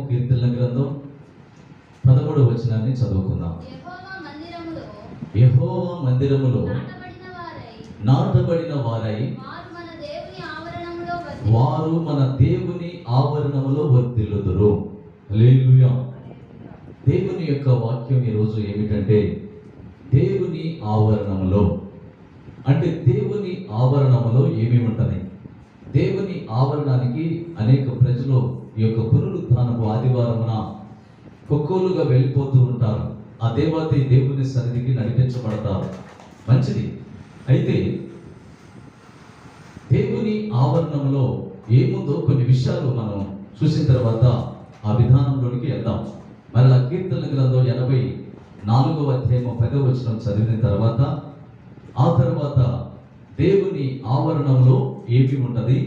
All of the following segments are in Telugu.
కీర్తనల గ్రంథం 13వ వచనాన్ని చదువుకుందాం. యెహోవా మందిరములో నాటబడిన వారై వారు మన దేవుని ఆవరణములో వర్ధిల్లుదురు. హల్లెలూయా. దేవుని యొక్క వాక్యం ఈరోజు ఏమిటంటే, దేవుని ఆవరణములో అంటే దేవుని ఆవరణములో ఏమేమి ఉంటున్నాయి? దేవుని ఆవరణానికి అనేక ప్రజలు ఈ యొక్క పునరుత్థానపు ఆదివారమున కొక్కోలుగా వెళ్ళిపోతూ ఉంటారు. ఆ దేవాది దేవుని సన్నిధికి నడిపించబడతారు. మంచిది. అయితే దేవుని ఆవరణంలో ఏముందో కొన్ని విషయాలు మనం చూసిన తర్వాత ఆ విధానంలోనికి వెళ్దాం. మరలా కీర్తనల గ్రంథం 84వ అధ్యాయం 10వ వచనం చదివిన తర్వాత ఆ తర్వాత దేవుని ఆవరణంలో ఏమి ఉన్నది,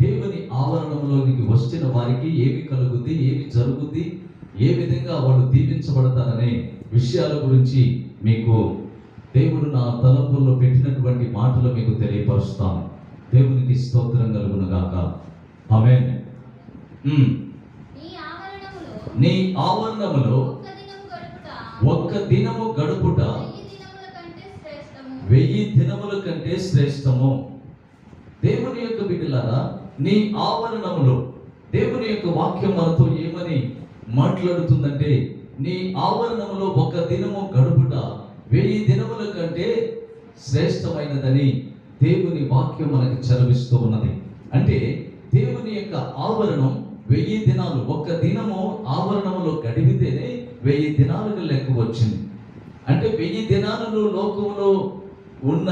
దేవుని ఆవరణంలోనికి వచ్చిన వారికి ఏమి కలుగుద్ది, ఏమి జరుగుద్ది, ఏ విధంగా వాళ్ళు దీవించబడతారనే విషయాల గురించి మీకు దేవుడు నా తలంపుల్లో పెట్టినటువంటి మాటలు మీకు తెలియపరుస్తాను. దేవునికి స్తోత్రం కలుగును గాక. ఆమేన్. నీ ఆవరణములో ఒక్క దినము గడుపుట 1000 దినముల కంటే శ్రేష్టము. దేవుని యొక్క బిడ్డలారా, నీ ఆవరణములో దేవుని యొక్క వాక్యం మనతో ఏమని మాట్లాడుతుందంటే, నీ ఆవరణములో ఒక దినము గడుపుట 1000 దినముల కంటే శ్రేష్టమైనదని దేవుని వాక్యం మనకి చదివిస్తూ ఉన్నది. అంటే దేవుని యొక్క ఆవరణం 1000 దినాలు, ఒక్క దినము ఆవరణములో గడిపితేనే 1000 దినాలుగా లెక్క వచ్చింది. అంటే 1000 దినాలలో లోకంలో ఉన్న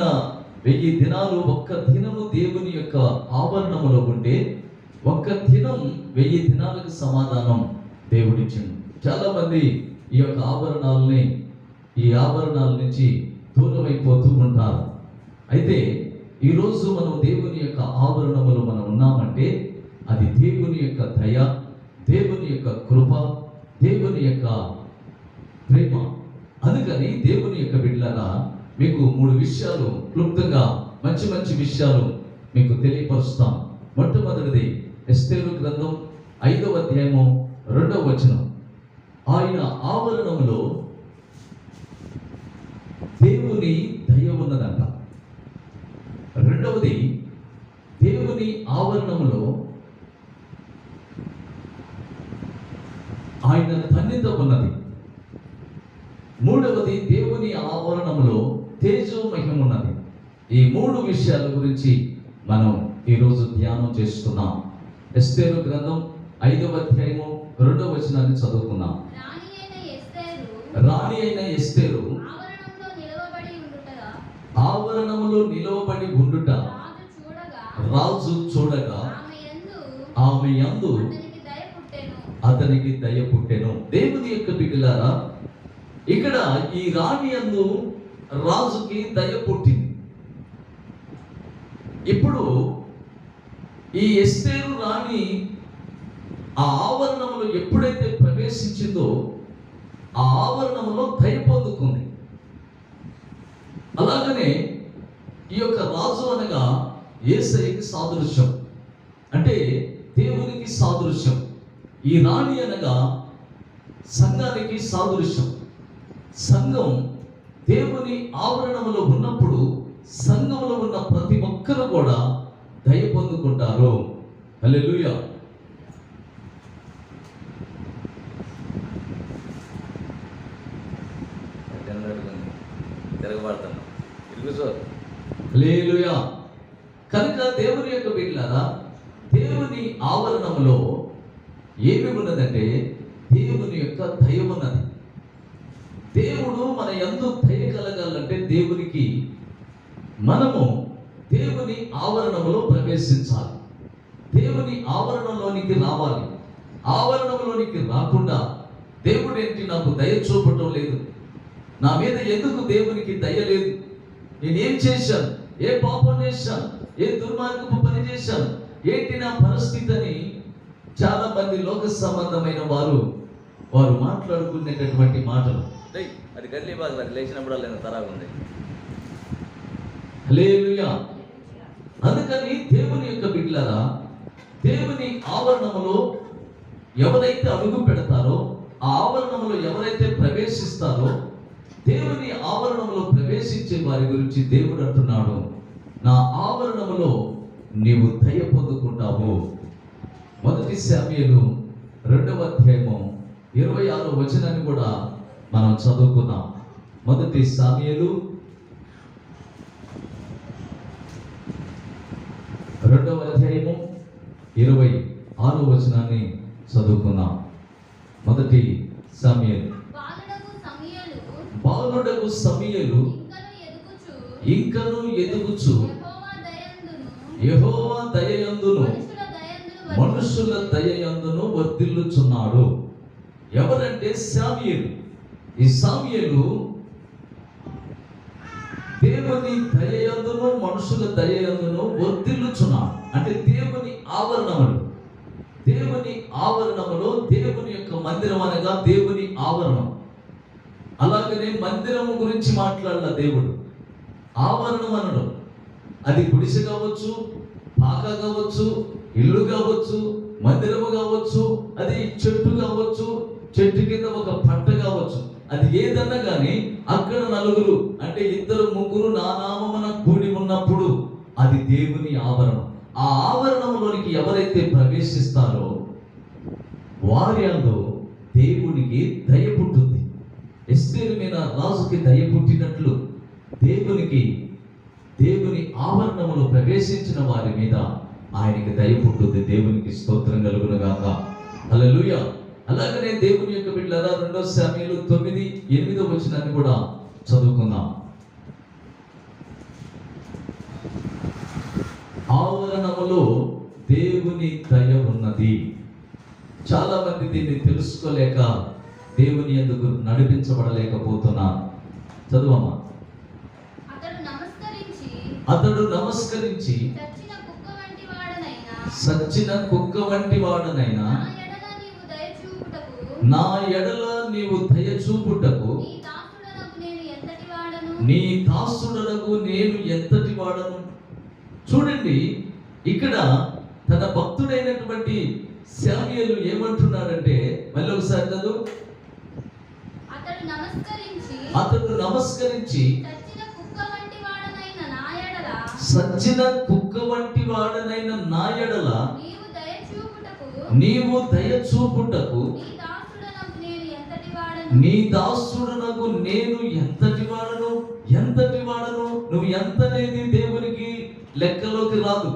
1000 దినాలు ఒక్క దినము దేవుని యొక్క ఆవరణములో ఉంటే ఒక్క దినం 1000 దినాలకు సమాధానం దేవుడిచ్చింది. చాలా మంది ఈ యొక్క ఈ ఆవరణాల నుంచి దూరం అయిపోతూ ఉంటారు. అయితే ఈరోజు మనం దేవుని యొక్క ఆవరణములో మనం ఉన్నామంటే అది దేవుని యొక్క దయ, దేవుని యొక్క కృప, దేవుని యొక్క ప్రేమ. అందుకని దేవుని యొక్క బిడ్డలారా, మీకు 3 విషయాలు క్లుప్తంగా మంచి మంచి విషయాలు మీకు తెలియపరుస్తాం. మొట్టమొదటిది ఎస్తేరు గ్రంథం 5వ అధ్యాయము 2వ వచనం. ఆయన ఆవరణంలో దేవుని దయ ఉన్నదంట. రెండవది, దేవుని ఆవరణంలో ఆయన ధన్యత ఉన్నది. మూడవది, దేవుని ఆవరణంలో తేజో మహిమ ఉన్నది. ఈ 3 విషయాల గురించి మనం ఈరోజు ధ్యానం చేస్తున్నాం. ఎస్తేరు గ్రంథం 5వ అధ్యాయము 2వ వచనాన్ని చదువుకున్నాం. రాణి అయిన ఎస్తేరు ఆవరణములో నిలవబడి ఉండుట రాజు చూడగా ఆమె యందు అతనికి దయ పుట్టెను. దేవుని యొక్క బిడ్డలారా, ఇక్కడ ఈ రాణి యందు రాజుకి దయ పుట్టింది. ఇప్పుడు ఈ ఎస్తేరు రాణి ఆ ఆవరణంలో ఎప్పుడైతే ప్రవేశించిందో ఆ ఆవరణంలో దయ పొందుకుంది. అలాగనే ఈ యొక్క రాజు అనగా యేసయ్యకి సాదృశ్యం, అంటే దేవునికి సాదృశ్యం. ఈ రాణి అనగా సంఘానికి సాదృశ్యం. సంఘం దేవుని ఆవరణంలో ఉన్నప్పుడు సంఘంలో ఉన్న ప్రతి ఒక్కరు కూడా దయ పొందుకుంటారు. హల్లెలూయా. హల్లెలూయా. కనుక దేవుని యొక్క బిడ్డలారా, దేవుని ఆవరణంలో ఏమి ఉన్నదంటే దేవుని యొక్క దయ ఉన్నది. దేవుడు మన యందు దయ కలగాలంటే దేవునికి మనము దేవుని ఆవరణంలో ప్రవేశించాలి. దేవుని ఆవరణంలోనికి రావాలి. ఆవరణంలోనికి రాకుండా దేవుడు ఏంటి నాకు దయ చూపటం లేదు, నా మీద ఎందుకు దేవునికి దయ లేదు, నేనేం చేశాను, ఏ పాపం చేశాను, ఏ దుర్మార్గపు పని చేశాను, ఏంటి నా పరిస్థితి అని చాలా మంది లోక సంబంధమైన వారు మాట్లాడుకునేటటువంటి మాటలు. అది గల్లీ బాగా లేచినప్పుడు లేని తరాగా ఉంది. హల్లెలూయా. అందుకని దేవుని యొక్క బిడ్డలారా, దేవుని ఆవరణములో ఎవరైతే అడుగు పెడతారో, ఆ ఆవరణంలో ఎవరైతే ప్రవేశిస్తారో, దేవుని ఆవరణంలో ప్రవేశించే వారి గురించి దేవుడు అంటున్నాడు, నా ఆవరణములో నీవు దయ పొందుకుంటావు. 1 శామ్యూయేలు 2వ అధ్యాయము 26వ వచనాన్ని కూడా మనం చదువుకుందాం. 1 శామ్యూయేలు 2వ అధ్యాయము 26వ వచనాన్ని చదువుకుందాం. 1 శామ్యూయేలు. బాలుడగు సమూయేలు ఇంకను ఎదుగుచు యెహోవా దయయందును మనుషుల దయయందును వర్ధిల్లుచున్నాడు. ఎవరంటే శామూయేలు. ఈ శామూయేలు దేవుని దయయందును మనుషుల దయయందును వర్ధిల్లుచున్నాడు. అంటే దేవుని ఆవరణములు, దేవుని ఆవరణములో, దేవుని యొక్క మందిరం అనగా దేవుని ఆవరణం. అలాగనే మందిరము గురించి మాట్లాడాల దేవుడు. ఆవరణం అనడు, అది గుడిసె కావచ్చు, పాక కావచ్చు, ఇల్లు కావచ్చు, మందిరము కావచ్చు, అది చెట్టు కావచ్చు, చెట్టు కింద ఒక పంట కావచ్చు, అది ఏదన్నా కానీ అక్కడ నలుగురు అంటే 2 3 నా నామమున కూడి ఉన్నప్పుడు అది దేవుని ఆవరణం. ఆ ఆవరణంలోనికి ఎవరైతే ప్రవేశిస్తారో వారి యందు దేవునికి దయ పుట్టుద్ది. ఎస్తేరు మీద రాజుకి దయ పుట్టినట్లు దేవుని ఆవరణములో ప్రవేశించిన వారి మీద ఆయనకి దయ పుట్టుద్ది. దేవునికి స్తోత్రం కలుగును గాక. హల్లెలూయా. అలాగనే దేవుని యొక్క బిడ్డలారా 2 శామ్యూయేలు 9:8వ వచనాన్ని కూడా చదువుకుందాం. ఆవరణములో దేవుని దయ ఉన్నది. చాలా మంది దీన్ని తెలుసుకోలేక దేవుని యందు నడిపించబడలేకపోతున్నారు. చదువమ్మా. అతడు నమస్కరించి సచ్చిన కుక్క వంటి వాడనైనా నా ఎడల నీవు దయ చూపుటకు నీ దాసుడనకు నేను ఎంతటి వాడను. చూడండి, ఇక్కడ తన భక్తుడైనటువంటి శామూయేలు ఏమంటున్నాడంటే, మళ్ళీ ఒకసారి చదువు. అతడు నమస్కరించి సచ్చిన కుక్క వంటి వాడనైన నా ఎడల నీవు దయ చూపుటకు నీ దాసుడనకు నేను ఎంతటి వాడను. ఎంతటి వాడను, నువ్వు ఎంత అనేది దేవునికి లెక్కలోకి రాదు.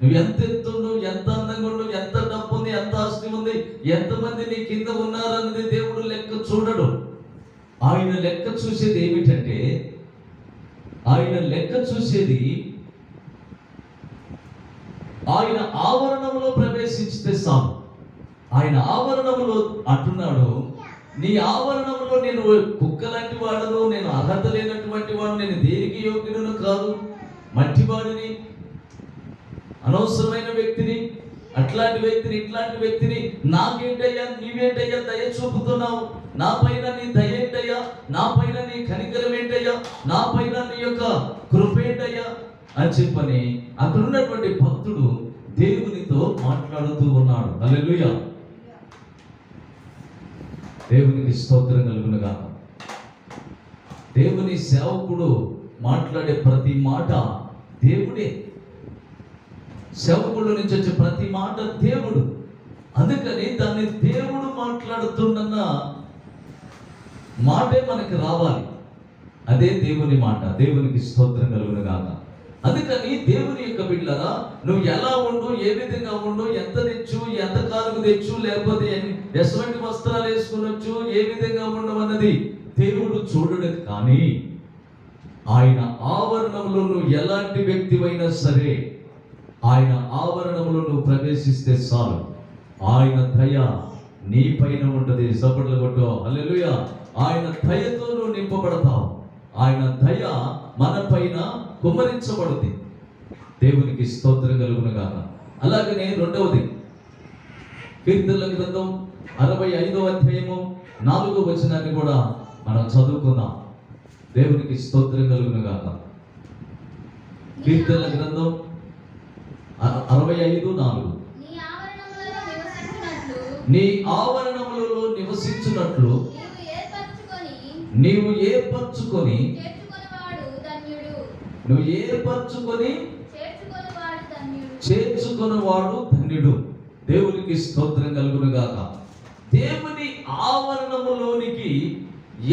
నువ్వు ఎంత ఎత్తుండు, ఎంత అందంగా ఉండు, ఎంత డబ్బు ఉంది, ఎంత ఆస్తి ఉంది, ఎంతమంది నీ కింద ఉన్నారన్నది దేవుడు లెక్క చూడడు. ఆయన లెక్క చూసేది ఏమిటంటే, ఆయన లెక్క చూసేది ఆయన ఆవరణంలో ప్రవేశించితే చాలు. ఆయన ఆవరణంలో అంటున్నాడు, నీ ఆవరణంలో నేను కుక్క లాంటి వాడను, నేను అర్హత లేనటువంటి వాడు, నేను దేనికి యోగ్యుడను కాదు, మట్టివాడిని, అనవసరమైన వ్యక్తిని, అట్లాంటి వ్యక్తిని, ఇట్లాంటి వ్యక్తిని, నాకేంటయ్యా నీవేంటయ్యా దయ చూపుతున్నావు, నా పైన నీ దయ ఏంటయ్యా, నా పైన నీ కనికరం ఏంటయ్యా, నా పైన నీ యొక్క కృప ఏంటయ్యా అని చెప్పని అక్కడ ఉన్నటువంటి భక్తుడు దేవునితో మాట్లాడుతూ ఉన్నాడు. హల్లెలూయా. దేవునికి స్తోత్రం కలుగును గాక. దేవుని సేవకుడు మాట్లాడే ప్రతి మాట దేవుడే. సేవకుడు నుంచి వచ్చే ప్రతి మాట దేవుడు. అందుకని దాన్ని దేవుడు మాట్లాడుతున్న మాటే మనకి రావాలి. అదే దేవుని మాట. దేవునికి స్తోత్రం కలుగును గాక. అందుకని దేవుని యొక్క బిడ్డలారా, నువ్వు ఎలా ఉండు, ఏ విధంగా ఉండు, ఎంత తెచ్చు, ఎంత కాలుకు తెచ్చు, లేకపోతే ఎటువంటి వస్త్రాలు వేసుకునొచ్చు, ఏ విధంగా ఉండవన్నది దేవుడు చూడడు. కానీ ఆయన ఆవరణంలో నువ్వు ఎలాంటి వ్యక్తివైనా సరే, ఆయన ఆవరణంలో నువ్వు ప్రవేశిస్తే చాలు, ఆయన దయ నీ పైన ఉంటది. సపట్లు కొట్టు. హల్లెలూయా. ఆయన దయతో నువ్వు నింపబడతావు. ఆయన దయ మన పైన కుమ్మరించబడుతుంది. దేవునికి స్తోత్రం కలుగును గాక. అలాగనే రెండవది, కీర్తనల గ్రంథం 65వ అధ్యాయము 4వ వచనాన్ని కూడా మనం చదువుకుందాం. దేవునికి స్తోత్రం కలుగును గాక. కీర్తనల గ్రంథం 65:4. నీ ఆవరణములలో నివసించున్నట్లు నీవు ఏర్పరచుకొని చేర్చుకొనివాడు ధన్యుడు. దేవునికి స్తోత్రం కలుగును గాక. దేవుని ఆవరణములోనికి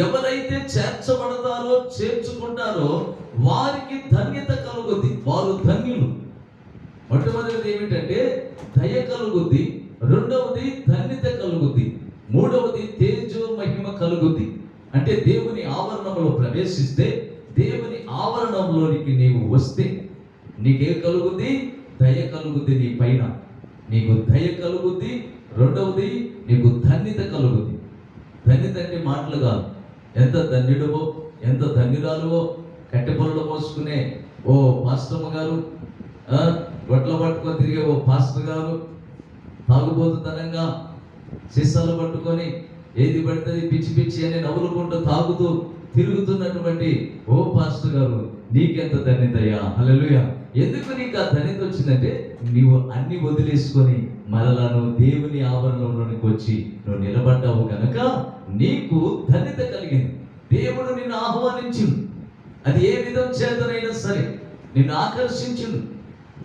ఎవరైతే చేర్చబడతారో చేర్చుకుంటారో వారికి ధన్యత కలుగుద్ది, వారు ధన్యులు. మొట్టమొదటిది ఏమిటంటే దయ కలుగుద్ది, రెండవది ధన్యత కలుగుద్ది, మూడవది తేజో మహిమ కలుగుద్ది. అంటే దేవుని ఆవరణంలో ప్రవేశిస్తే, దేవుని ఆవరణంలోనికి నీవు వస్తే నీకేం కలుగుద్ది? దయ కలుగుద్ది. నీ పైన నీకు దయ కలుగుద్ది. రెండవది నీకు ధన్యత కలుగుద్ది. ధన్యత అంటే మాటలు కాదు. ఎంత ధన్యుడవో, ఎంత ధన్యురాలువో. కట్టె పొరలు మోసుకునే ఓ పాస్టమ్మ గారు, గొడ్ల పట్టుకొని తిరిగే ఓ పాస్టర్ గారు, తాగుబోతుతనంగా సీసాలు పట్టుకొని ఏది పడుతుంది పిచ్చి పిచ్చి అని నవ్వులుకుంటూ తాగుతూ తిరుగుతున్నటువంటి ఓ పాస్టర్ గారు, నీకెంత ధన్యతయ్యా. హల్లెలూయా. ఎందుకు నీకు ఆ ధన్యత వచ్చిందంటే నీవు అన్ని వదిలేసుకొని మరలా నువ్వు దేవుని ఆవరణలోనికి వచ్చి నువ్వు నిలబడ్డావు కనుక నీకు ధన్యత కలిగింది. దేవుడు నిన్ను ఆహ్వానించిండు. అది ఏ విధం చేతనైనా సరే నిన్ను ఆకర్షించిండు.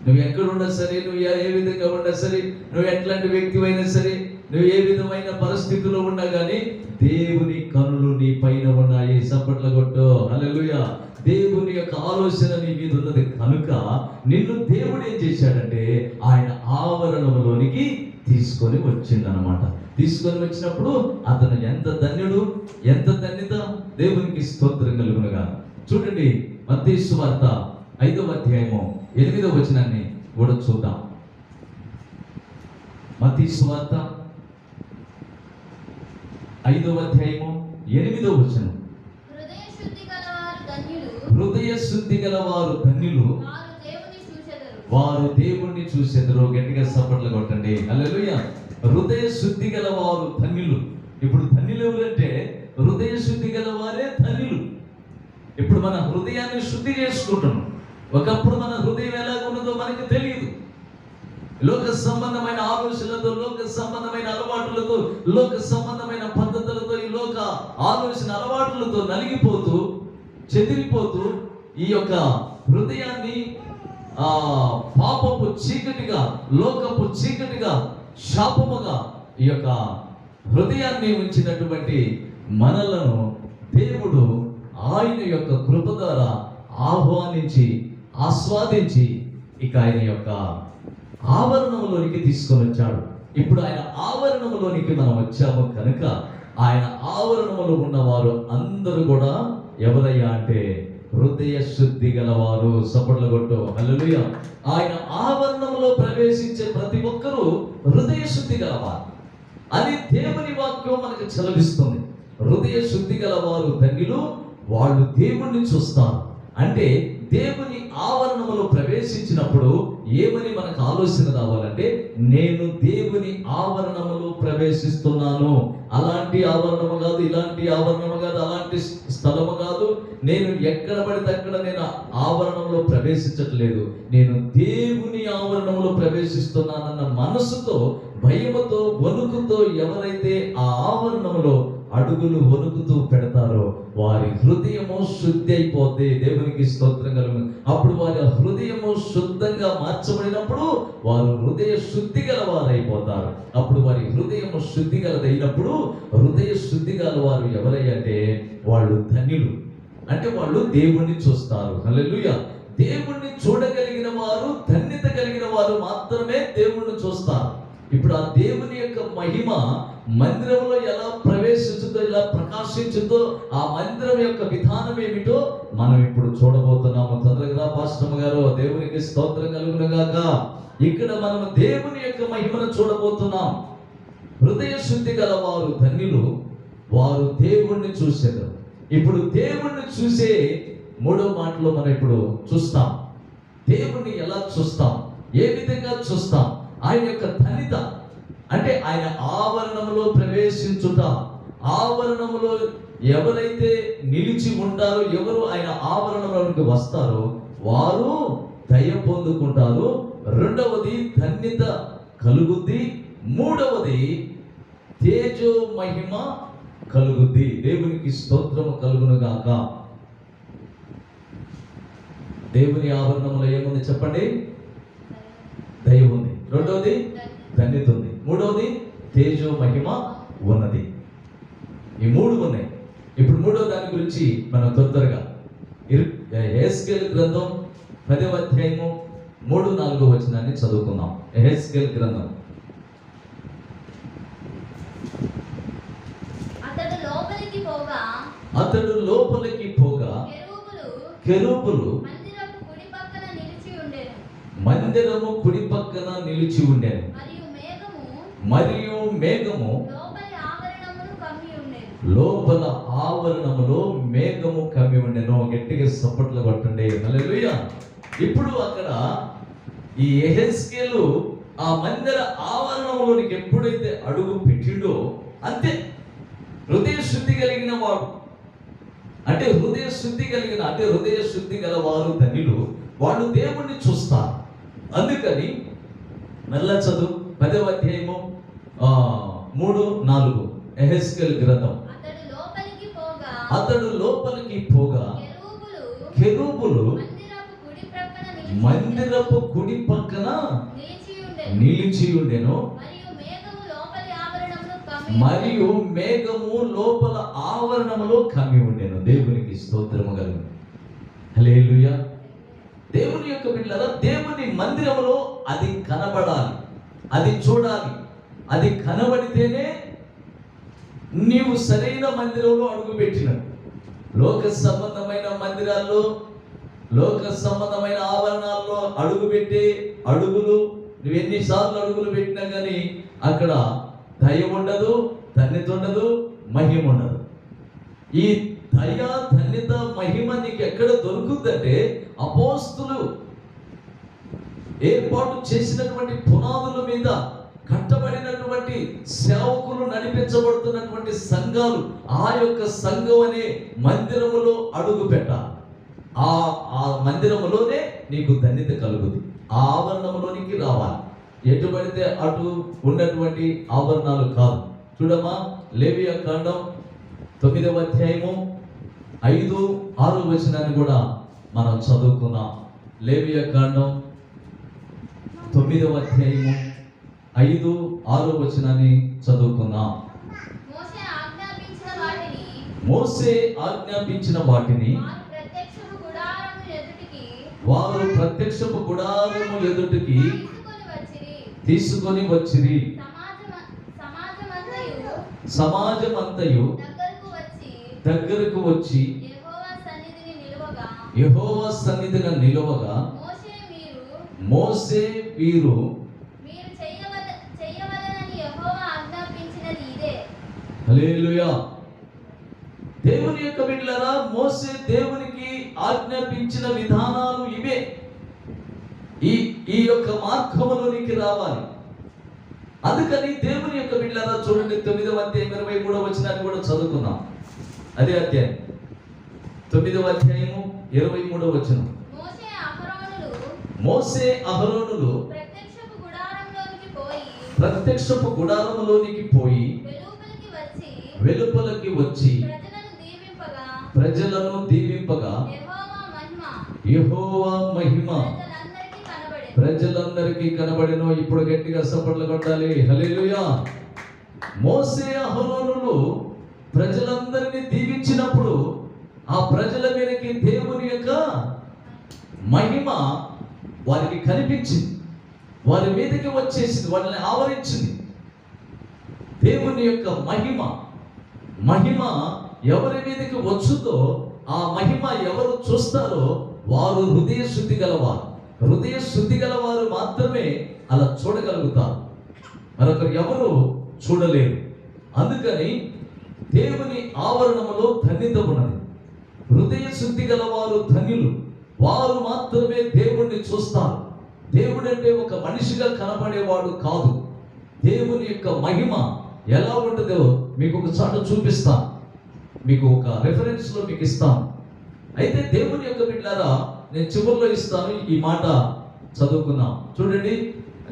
నువ్వు ఎక్కడున్నా సరే, నువ్వు ఏ విధంగా ఉన్నా సరే, నువ్వు ఎట్లాంటి వ్యక్తివైనా సరే, నువ్వు ఏ విధమైన పరిస్థితుల్లో ఉన్నా కానీ దేవుని కనులు నీ పైన ఉన్నాయి. సప్పట్ల కొట్టు. హల్లెలూయా. దేవుని యొక్క ఆలోచన నీ మీద ఉన్నది కనుక నిన్ను దేవుడు ఏం చేశాడంటే ఆయన ఆవరణంలోనికి తీసుకొని వచ్చిందనమాట. తీసుకొని వచ్చినప్పుడు అతను ఎంత ధన్యుడు, ఎంత ధన్యత. దేవునికి స్తోత్రం కలుగునుగా. చూడండి, మత్తయి సువార్త 5వ అధ్యాయము 8వ వచనాన్ని కూడా చూద్దాం. మత్తయి సువార్త 5వ అధ్యాయము 8వ వచనం. హృదయ శుద్ధి గల వారు ధన్యులు, వారు దేవుణ్ణి చూసెదరు. గట్టిగా సపట్లు కొట్టండి. హల్లెలూయా. హృదయ శుద్ధి గల వారు ధన్యులు. ఇప్పుడు ధన్యులు ఎవరంటే హృదయ శుద్ధి గల వారే ధన్యులు. ఇప్పుడు మన హృదయాన్ని శుద్ధి చేసుకుంటున్నాం. ఒకప్పుడు మన హృదయం ఎలా ఉన్నదో మనకి తెలియదు. లోక సంబంధమైన ఆలోచనలతో, లోక సంబంధమైన అలవాట్లతో, లోక సంబంధమైన పద్ధతులతో, ఈ లోక ఆలోచన అలవాట్లతో నలిగిపోతూ చెదిరిపోతూ ఈ యొక్క హృదయాన్ని పాపపు చీకటిగా, లోకపు చీకటిగా, శాపముగా ఈ యొక్క హృదయాన్ని ఉంచినటువంటి మనలను దేవుడు ఆయన యొక్క కృప ద్వారా ఆహ్వానించి ఆస్వాదించి ఇక ఆయన యొక్క ఆవరణంలోనికి తీసుకొని వచ్చాడు. ఇప్పుడు ఆయన ఆవరణంలోనికి మనం వచ్చాము కనుక ఆయన ఆవరణంలో ఉన్నవారు అందరూ కూడా ఎవరయ్యా అంటే హృదయ శుద్ధి గలవారు. సపట్ల కొట్టు. హల్లెలూయా. ఆయన ఆవరణంలో ప్రవేశించే ప్రతి ఒక్కరూ హృదయ శుద్ధి గలవారు అని దేవుని వాక్యం మనకు చలవిస్తుంది. హృదయ శుద్ధి గలవారు ధన్యులు, వాళ్ళు దేవుణ్ణి చూస్తారు. అంటే దేవుని ఆవరణంలో ప్రవేశించినప్పుడు ఏమని మనకు ఆలోచన రావాలంటే, నేను దేవుని ఆవరణంలో ప్రవేశిస్తున్నాను. అలాంటి ఆవరణము కాదు, ఇలాంటి ఆవరణము కాదు, అలాంటి స్థలము కాదు. నేను ఎక్కడ పడితే అక్కడ నేను ఆవరణంలో ప్రవేశించట్లేదు. నేను దేవుని ఆవరణంలో ప్రవేశిస్తున్నానన్న మనసుతో, భయముతో, వణుకుతో ఎవరైతే ఆ ఆవరణంలో అడుగులు వణుకుతూ పెడతారో వారి హృదయము శుద్ధి అయిపోతే దేవునికి స్తోత్రం కలుగును. అప్పుడు వారి హృదయము శుద్ధంగా మార్చబడినప్పుడు వారు హృదయ శుద్ధి గల వారు అయిపోతారు. అప్పుడు వారి హృదయము శుద్ధి గలదైనప్పుడు హృదయ శుద్ధి గల వారు ఎవరంటే వాళ్ళు ధన్యులు. అంటే వాళ్ళు దేవుణ్ణి చూస్తారు. హల్లెలూయా. దేవుణ్ణి చూడగలిగిన వారు, ధన్యత కలిగిన వారు మాత్రమే దేవుణ్ణి చూస్తారు. ఇప్పుడు ఆ దేవుని యొక్క మహిమ మందిరంలో ఎలా ప్రవేశించుతో, ఎలా ప్రకాశించుతో, ఆ మందిరం యొక్క విధానం ఏమిటో మనం ఇప్పుడు చూడబోతున్నాము. తొందరగా పాస్టర్ గారు, దేవునికి స్తోత్రం కలుగును గాక. ఇక్కడ మనం దేవుని యొక్క మహిమను చూడబోతున్నాం. హృదయ శుద్ధి గల వారు ధన్యులు, వారు దేవుణ్ణి చూసేది. ఇప్పుడు దేవుణ్ణి చూసే మూడో మాటలో మనం ఇప్పుడు చూస్తాం. దేవుణ్ణి ఎలా చూస్తాం, ఏ విధంగా చూస్తాం, ఆయన యొక్క ధన్యత అంటే ఆయన ఆవరణంలో ప్రవేశించుట. ఆవరణంలో ఎవరైతే నిలిచి ఉంటారో, ఎవరు ఆయన ఆవరణంలోకి వస్తారో వారు దయ పొందుకుంటారు. రెండవది ధన్యత కలుగుద్ది. మూడవది తేజో మహిమ కలుగుద్ది. దేవునికి స్తోత్రము కలుగును గాక. దేవుని ఆవరణంలో ఏముంది చెప్పండి? దయ ఉంది. రెండవది ధన్యత ఉంది. మూడవది తేజో మహిమ ఉన్నది. ఈ మూడు ఉన్నాయి. ఇప్పుడు మూడో దాని గురించి మనం తొందరగా యెహెజ్కేలు గ్రంథం 10వ అధ్యాయము 3-4 వచనాన్ని చదువుకుందాం. యెహెజ్కేలు గ్రంథం. అతడు లోపలికి పోగా కెరూబులు మందిరము కుడి పక్కన నిలిచి ఉండెను. మరియు మేఘము లోపల ఆవరణములో మేఘము కమ్మి ఉండెను. గట్టిగా సప్పట్లు కొట్టండి. హల్లెలూయా. ఇప్పుడు అక్కడ ఈ యెహెజ్కేలు ఆ మందిర ఆవరణంలోనికి ఎప్పుడైతే అడుగు పెట్టిండో అంతే, హృదయ శుద్ధి కలిగిన వాడు అంటే హృదయ శుద్ధి గల వారు ధన్యులు, వాళ్ళు దేవుణ్ణి చూస్తారు. అందుకని మెల్ల చదువు 10వ అధ్యాయము 3-4 యెహెజ్కేలు గ్రంథం. అతడు లోపలికి పోగా కెరూబులు మందిరపు కుడి పక్కన నిలిచి ఉండెను. మరియు మేఘము లోపల ఆవరణములో కమ్మి ఉండెను. దేవునికి స్తోత్రము కలుగును. హల్లెలూయా. దేవుని యొక్క బిడ్డలారా, దేవుని మందిరములో అది కనబడాలి, అది చూడాలి. అది కనబడితేనే నీవు సరైన మందిరంలో అడుగుపెట్టినట్టు. లోక సంబంధమైన మందిరాల్లో, లోక సంబంధమైన ఆవరణాల్లో అడుగుపెట్టే అడుగులు నువ్వు ఎన్నిసార్లు అడుగులు పెట్టినా కానీ అక్కడ దయ ఉండదు, ధన్యత ఉండదు, మహిమ ఉండదు. ఈ దయ, ధన్యత, మహిమ నీకు ఎక్కడ దొరుకుతుందంటే అపోస్తులు ఏర్పాటు చేసినటువంటి పునాదుల మీద కట్టబడినటువంటి సేవకులు నడిపించబడుతున్నటువంటి సంఘాలు, ఆ యొక్క సంఘం అనే మందిరములో అడుగు పెట్టాలి. ఆ మందిరములోనే నీకు ధన్యత కలుగుతుంది. ఆ ఆవరణంలోనికి రావాలి. ఎటు పడితే అటు ఉన్నటువంటి ఆవరణాలు కాదు. చూడమ్మా, లేవియా కాండం 9వ అధ్యాయము 5-6 వచనాన్ని కూడా మనం చదువుకున్నాం. లేవియా కాండం 9వ అధ్యాయము 5-6 వచనాన్ని చదువుకున్నాం. మోసే ఆజ్ఞాపించిన వాటిని వారు ప్రత్యక్షపు గుడారము ఎదుటికి తీసుకొని వచ్చిరి. సమాజమంతయు దగ్గరకు వచ్చి యెహోవా సన్నిధిని నిలువగా మోసే వీరు హల్లెలూయా. దేవుని యొక్క బిడ్డలారా, మోసే దేవునికి ఆజ్ఞాపించిన విధానాలు ఇవే. ఈ యొక్క మార్గములోనికి రావాలి. అందుకని దేవుని యొక్క బిడ్డలారా చూడండి, 9వ అధ్యాయం 23వ వచనాన్ని కూడా చదువుకున్నాం. అదే అధ్యాయం 9వ అధ్యాయము 23వ వచనం. మోసే అహరోనులు ప్రత్యక్షపు గుడారములోనికి పోయి వెలుపలికి వచ్చి ప్రజలను దీవింపగా యెహోవా మహిమ ప్రజలందరికీ కనబడెను. ఇప్పుడు గట్టిగా చప్పట్లు కొట్టాలి. హల్లెలూయా. మోసే అహరోనులు ప్రజలందరినీ దీవించినప్పుడు ఆ ప్రజల మీదకి దేవుని యొక్క మహిమ వారికి కనిపించింది, వారి మీదకి వచ్చేసింది, వాళ్ళని ఆవరించింది. దేవుని యొక్క మహిమ ఎవరి మీదకి వచ్చుతో ఆ మహిమ ఎవరు చూస్తారో వారు హృదయ శుద్ధి గలవారు మాత్రమే అలా చూడగలుగుతారు. మరొకరు ఎవరు చూడలేరు. అందుకని దేవుని ఆవరణములో ధన్యత ఉన్నది. హృదయ శుద్ధి గలవారు ధన్యులు, వారు మాత్రమే దేవుణ్ణి చూస్తారు. దేవుడు అంటే ఒక మనిషిగా కనపడేవాడు కాదు. దేవుని యొక్క మహిమ ఎలా ఉంటుందో మీకు ఒక చోట చూపిస్తాను, మీకు ఒక రెఫరెన్స్ లో మీకు ఇస్తాను. అయితే దేవుని యొక్క బిడ్డలారా, నేను చివరిలో ఇస్తాను. ఈ మాట చదువుకుందాం. చూడండి,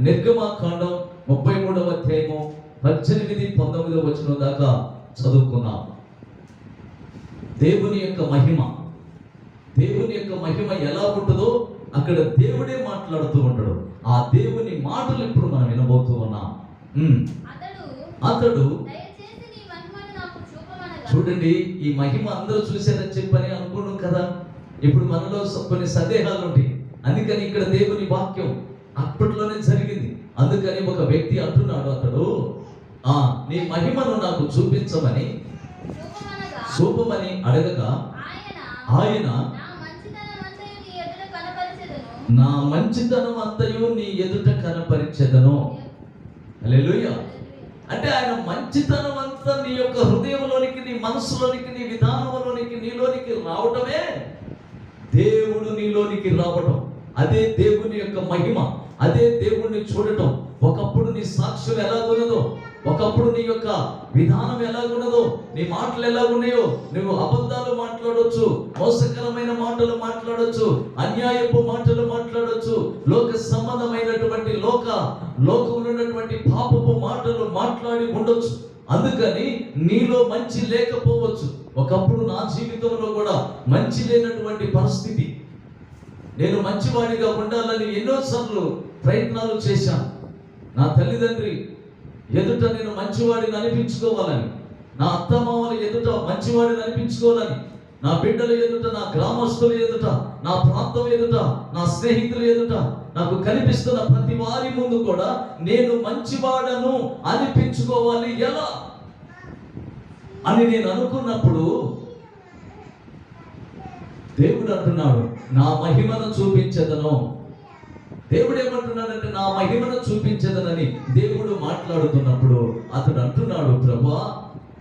నిర్గమకాండం 33వ అధ్యాయము 18-19 వచనం దాకా చదువుకున్నాం. దేవుని యొక్క మహిమ, దేవుని యొక్క మహిమ ఎలా ఉంటుందో అక్కడ దేవుడే మాట్లాడుతూ ఉంటాడు. ఆ దేవుని మాటలు ఇప్పుడు మనం వినబోతూ ఉన్నాం. అతడు చూడండి, ఈ మహిమ అందరూ చూశారని చెప్పని అనుకున్నాం కదా. ఇప్పుడు మనలో కొన్ని సందేహాలు ఉంటాయి. అందుకని ఇక్కడ దేవుని వాక్యం అప్పట్లోనే జరిగింది. అందుకని ఒక వ్యక్తి అంటున్నాడు, అతడు నీ మహిమను నాకు చూపించమని చూపమని అడగగా ఆయన నా మంచితనం అంతయు నీ ఎదుట కనపరిచెదను. హల్లెలూయా. అంటే ఆయన మంచితనం అంతా నీ యొక్క హృదయంలోనికి, నీ మనసులోనికి, నీ విధానంలోనికి, నీలోనికి రావటమే దేవుడు నీలోనికి రావటం. అదే దేవుని యొక్క మహిమ, అదే దేవుణ్ణి చూడటం. ఒకప్పుడు నీ సాక్ష్యం ఎలాగున్నదో, ఒకప్పుడు నీ యొక్క విధానం ఎలాగున్నదో, నీ మాటలు ఎలాగున్నాయో, నువ్వు అబద్ధాలు మాట్లాడొచ్చు, మోసకరమైన మాటలు మాట్లాడొచ్చు, అన్యాయపు మాటలు మాట్లాడొచ్చు, లోక సంబంధమైనటువంటి లోకంలో ఉన్నటువంటి పాపపు మాటలు మాట్లాడి ఉండొచ్చు. అందుకని నీలో మంచి లేకపోవచ్చు. ఒకప్పుడు నా జీవితంలో కూడా మంచి లేనటువంటి పరిస్థితి. నేను మంచివాడిగా ఉండాలని ఎన్నోసార్లు ప్రయత్నాలు చేశాను. నా తల్లిదండ్రి ఎదుట నేను మంచివాడిని అనిపించుకోవాలని, నా అత్తమామల ఎదుట మంచివాడిని అనిపించుకోవాలని, నా బిడ్డల ఎదుట, నా గ్రామస్తుల ఎదుట, నా ప్రాంతం ఎదుట, నా స్నేహితుల ఎదుట, నాకు కనిపిస్తున్న ప్రతి వారి ముందు కూడా నేను మంచివాడను అనిపించుకోవాలి ఎలా అని నేను అనుకున్నప్పుడు దేవుడు అంటున్నాడు, నా మహిమను చూపించదను. దేవుడు ఏమంటున్నాడంటే నా మహిమను చూపించదనని దేవుడు మాట్లాడుతున్నప్పుడు అతడు అంటున్నాడు, ప్రభువా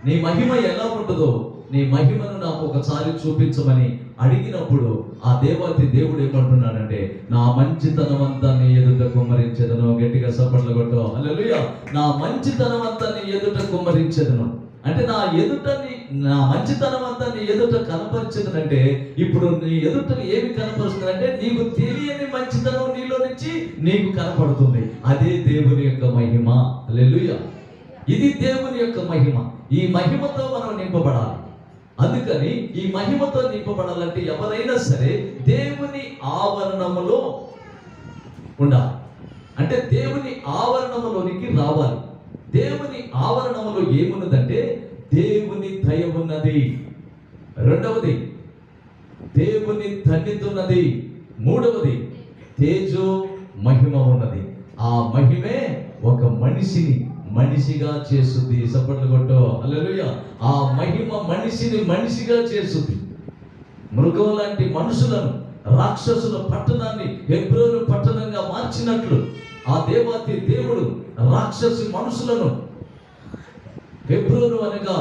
నీ మహిమ ఎలా ఉంటుందో నీ మహిమను నాకు ఒకసారి చూపించమని అడిగినప్పుడు ఆ దేవాతి దేవుడు ఏమంటున్నాడంటే నా మంచితనం అంతా నీ ఎదుట కుమ్మరించెదను. గట్టిగా సపట్లు కొట్టు హల్లెలూయా. నా మంచితనం అంతా నీ ఎదుట కుమ్మరించెదను అంటే నా మంచితనం అంతా నీ ఎదుట కనపరిచేదంటే ఇప్పుడు నీ ఎదుట ఏమి కనపరుస్తుందంటే నీకు తెలియని మంచితనం నీలో నుంచి నీకు కనపడుతుంది. అదే దేవుని యొక్క మహిమ. హల్లెలూయా. ఇది దేవుని యొక్క మహిమ. ఈ మహిమతో మనం నింపబడాలి. అందుకని ఈ మహిమతో నింపబడాలంటే ఎవరైనా సరే దేవుని ఆవరణములో ఉండాలి. అంటే దేవుని ఆవరణములోనికి రావాలి. దేవుని ఆవరణములో ఏమున్నదంటే దేవుని దయ ఉన్నది. రెండవది దేవుని ధన్యతున్నది. మూడవది తేజో మహిమ ఉన్నది. ఆ మహిమే ఒక మనిషిని మనిషిగా చేస్తుంది. సపట్లు కొట్టు హల్లెలూయా. ఆ మహిమ మనిషిని మనిషిగా చేస్తుంది. మృగం లాంటి మనుషులను రాక్షసుల పట్టణాన్ని హెబ్రోను పట్టణంగా మార్చినట్లు ఆ దేవాతి దేవుడు రాక్షసు మనుషులను హెబ్రోను అనగా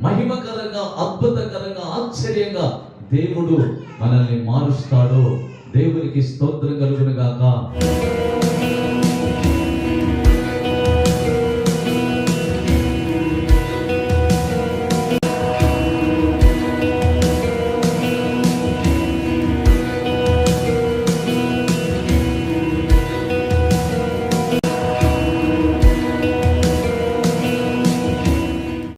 మహిమకరంగా, అద్భుతకరంగా, ఆశ్చర్యంగా దేవుడు మనల్ని మారుస్తాడు. దేవునికి స్తోత్రం కలుగును గాక.